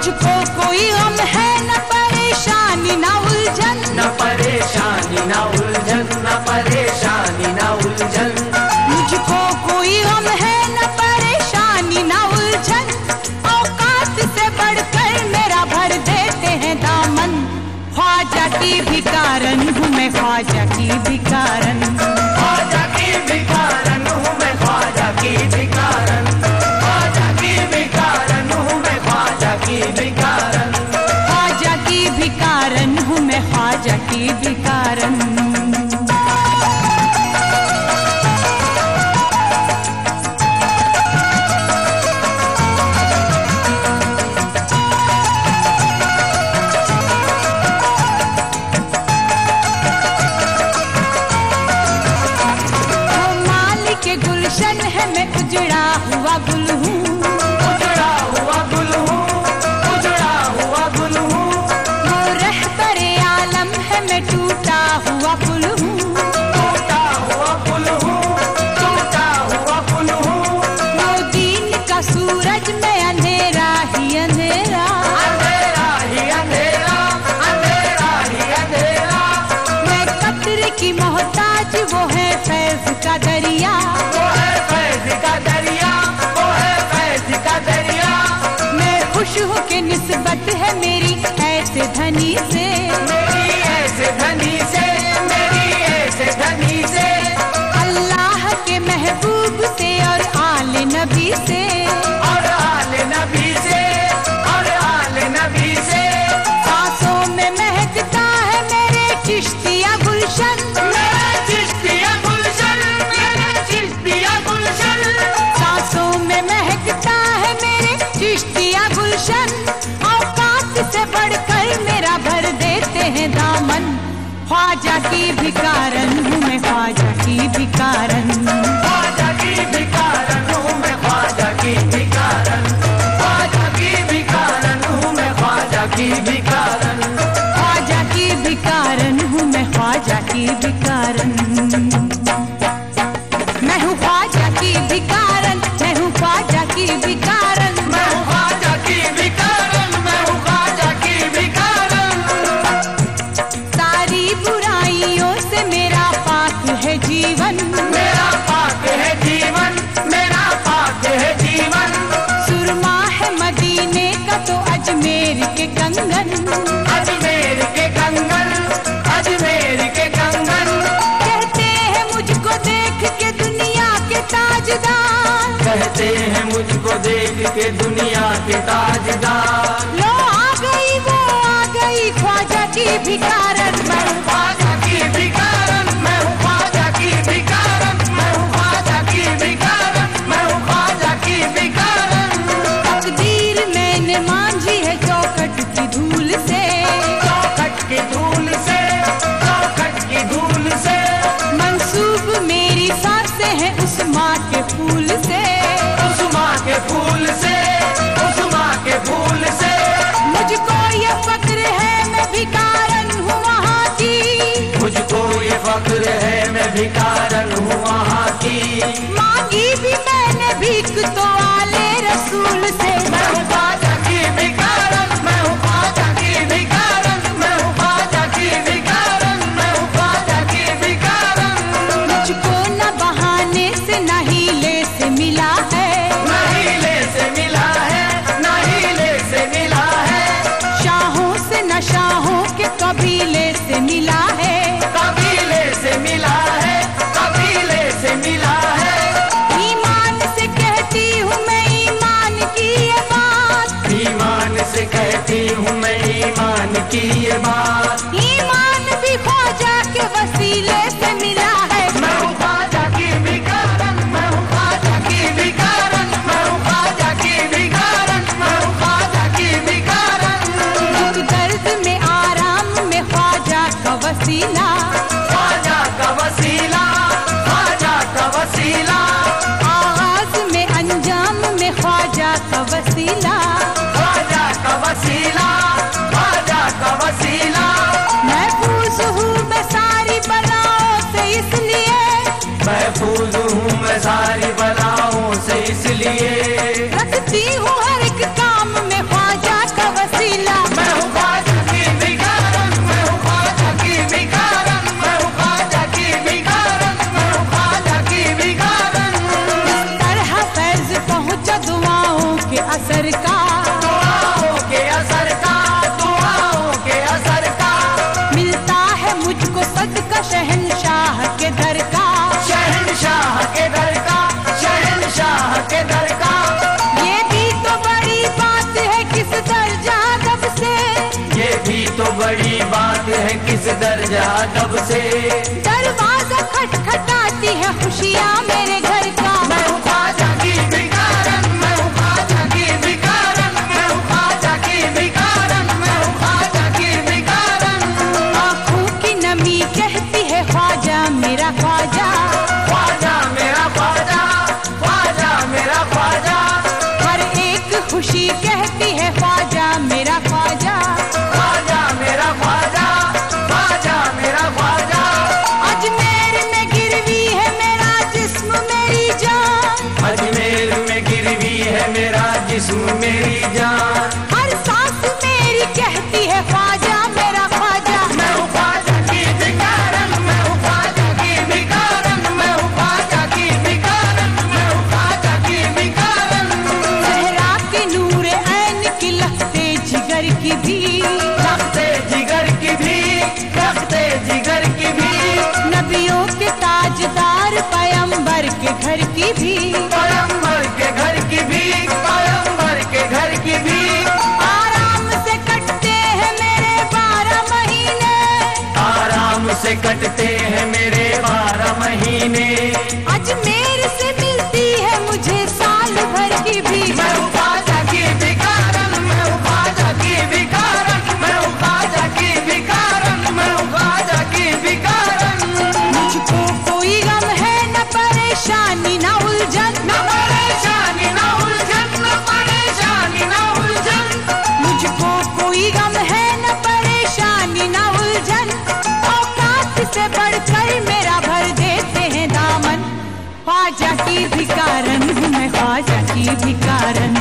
मुझको कोई गम है न परेशानी न उलझन, न परेशानी न उलझन, न परेशानी न उलझन। मुझको कोई गम है न परेशानी न उलझन, औकात से बढ़कर मेरा भर देते हैं दामन। ख्वाजा की भिकारन हूँ मैं, ख्वाजा की भिकारन, ख्वाजा की भिकारन हूँ मैं, ख्वाजा की भिकारन, ख्वाजा की भिकारन हूँ मैं, ख्वाजा की भिकारन, ख्वाजा की भिकारन हूँ मैं, ख्वाजा की भिकारन। गुलशन है मैं उजड़ा हुआ गुल हूँ, उजड़ा हुआ गुल हूँ, उजड़ा हुआ गुल हूँ। वो रहबरे आलम है मैं टूटा हुआ पुल हूँ, टूटा हुआ पुल हूँ, टूटा हुआ पुल हूँ। वो दीन का सूरज मैं अंधेरा ही अंधेरा, अंधेरा ही अंधेरा, अंधेरा ही अंधेरा। मैं कत्र की मोहताज वो है फैज का दरिया, खुशबू की निस्बत है मेरी ऐसे धनी से, मेरी ऐसे धनी से, मेरी ऐसे धनी से। अल्लाह के महबूब से और आले नबी से, और आले नबी से, और आले नबी से। सांसों में महकता है मेरे चिश्तिया गुलशन, मेरा चिश्तिया गुलशन, मेरा चिश्तिया गुलशन। सांसों में महकता है मेरे चिश्तिया गुलशन, औकात से बढ़कर मेरा भर देते हैं दामन। ख्वाजा की भिकारन हूँ मैं, ख्वाजा की भिकारन, ख्वाजा की भिकारन हूँ मैं, ख्वाजा की भिकारन, ख्वाजा की भिकारन हूँ मैं, ख्वाजा की भिकारन, ख्वाजा की भिकारन हूँ मैं, ख्वाजा की भिकारन। मैं हूँ ख्वाजा की भिकारन, मैं हूँ ख्वाजा की भिकारन, मैं हूँ ख्वाजा की भिकारन, मैं हूँ ख्वाजा की भिकारन। सारी बुराइयों से मेरा पाक है जीवन, मेरा पाक है जीवन, मेरा पाक है जीवन। सुरमा है मदीने का तो अजमेर के कंगन, अजमेर के कंगन, अजमेर के कंगन। कहते हैं मुझको देख के दुनिया के ताजदार, कहते हैं मुझको देख के दुनिया के ताजदार। लो आ गई वो आ गई ख्वाजा की भिकारन, मैं हूँ ख्वाजा की भिकारन, मैं हूँ ख्वाजा की भिकारन, मैं हूँ ख्वाजा की भिकारन, मैं हूँ ख्वाजा की भिकारन। तकदीर मैंने मांझी है चौखट की धूल से, चौखट की धूल से, चौखट की धूल से। मंसूब मेरी सांसें हैं उस माँ के फूल से, उस माँ के फूल से, उस माँ के फूल से। मुझको ये फक्र है मैं भिकारन हूँ वहाँ की, मुझको ये फक्र है मैं भिकारन हूँ वहाँ की। मांगी भी मैंने भीख तो आले रसूल से। मैं हूँ ख्वाजा की भिकारन, मैं हूँ ख्वाजा की भिकारन, मैं हूँ ख्वाजा की भिकारन, मैं हूँ ख्वाजा की भिकारन। मुझको न बहाने से न हीले से मिला है, न हीले से मिला है, न हीले से मिला है। शाहों से न शाहों के कबीले से मिला है, कबीले से मिला है, कबीले से मिला है। ईमान से कहती हूँ मैं ईमान की ये बात, ईमान से कहती हूँ मैं ईमान की ये बात। ईमान भी ख्वाजा के वसीले से मिला है। मैं हूँ ख्वाजा की भिकारन, मैं हूँ ख्वाजा की भिकारन, मैं हूँ ख्वाजा की भिकारन, मैं हूँ ख्वाजा की भिकारन। दुख दर्द में आराम में ख्वाजा का वसीला, ख्वाजा का वसीला, ख्वाजा का वसीला। आगाज में अंजाम में ख्वाजा का वसीला, ख्वाजा का वसीला, ख्वाजा का वसीला। महफूज हूँ मैं सारी बलाओं से इसलिए, महफूज हूँ मैं सारी बलाओं से इसलिए। रखती हूँ हर एक काम में ख्वाजा का दर्जा कब से। दरवाजा खटखटाती है खुशियाँ मेरे घर का। मैं हूँ ख्वाजा की भिखारन, मैं हूँ ख्वाजा की भिखारन, मैं हूँ ख्वाजा की भिखारन, मैं हूँ ख्वाजा की भिखारन। आँखों की नमी कहती है ख्वाजा मेरा ख्वाजा, ख्वाजा मेरा ख्वाजा, ख्वाजा मेरा ख्वाजा। हर एक खुशी कहती है ख्वाजा मेरा ख्वाजा, ख्वाजा मेरा ख्वाजा, ख्वाजा मेरा ख्वाजा। अजमेर में गिरवी है मेरा जिस्म मेरी जान, अजमेर में गिरवी है मेरा जिस्म मेरी जान। हर सांस मेरी कहती है ख्वाजा मेरा ख्वाजा। मैं हूँ ख्वाजा की भिखारन, मैं हूँ ख्वाजा की भिखारन, मैं हूँ ख्वाजा की भिखारन, मैं हूँ ख्वाजा की भिखारन। सहरा के नूर ऐन की लखते जिगर की भी, रखते जिगर की भी, रखते जिगर की भी। नबियों के ताजदार पैगंबर के घर की भी, पैगंबर के घर की भी, पैगंबर के घर की भी। आराम से कटते हैं मेरे 12 महीने, आराम से कटते हैं मेरे 12 महीने। अजमेर से मिलती है मुझे साल भर की भी। मैं हूँ ख्वाजा की भिखारन, मैं हूँ ख्वाजा की भिखारन, मैं हूँ ख्वाजा की भिखारन, मैं हूँ ख्वाजा की भिखारन। मुझको कोई गम है न परेशानी न उलझन, न परेशानी न उलझन, न परेशानी न उलझन। मुझको कोई गम है न परेशानी न उलझन। औकात से बढ़कर मेरा भर देते हैं दामन। ख्वाजा की भिखारन हूँ मैं, ख्वाजा की भिखारन।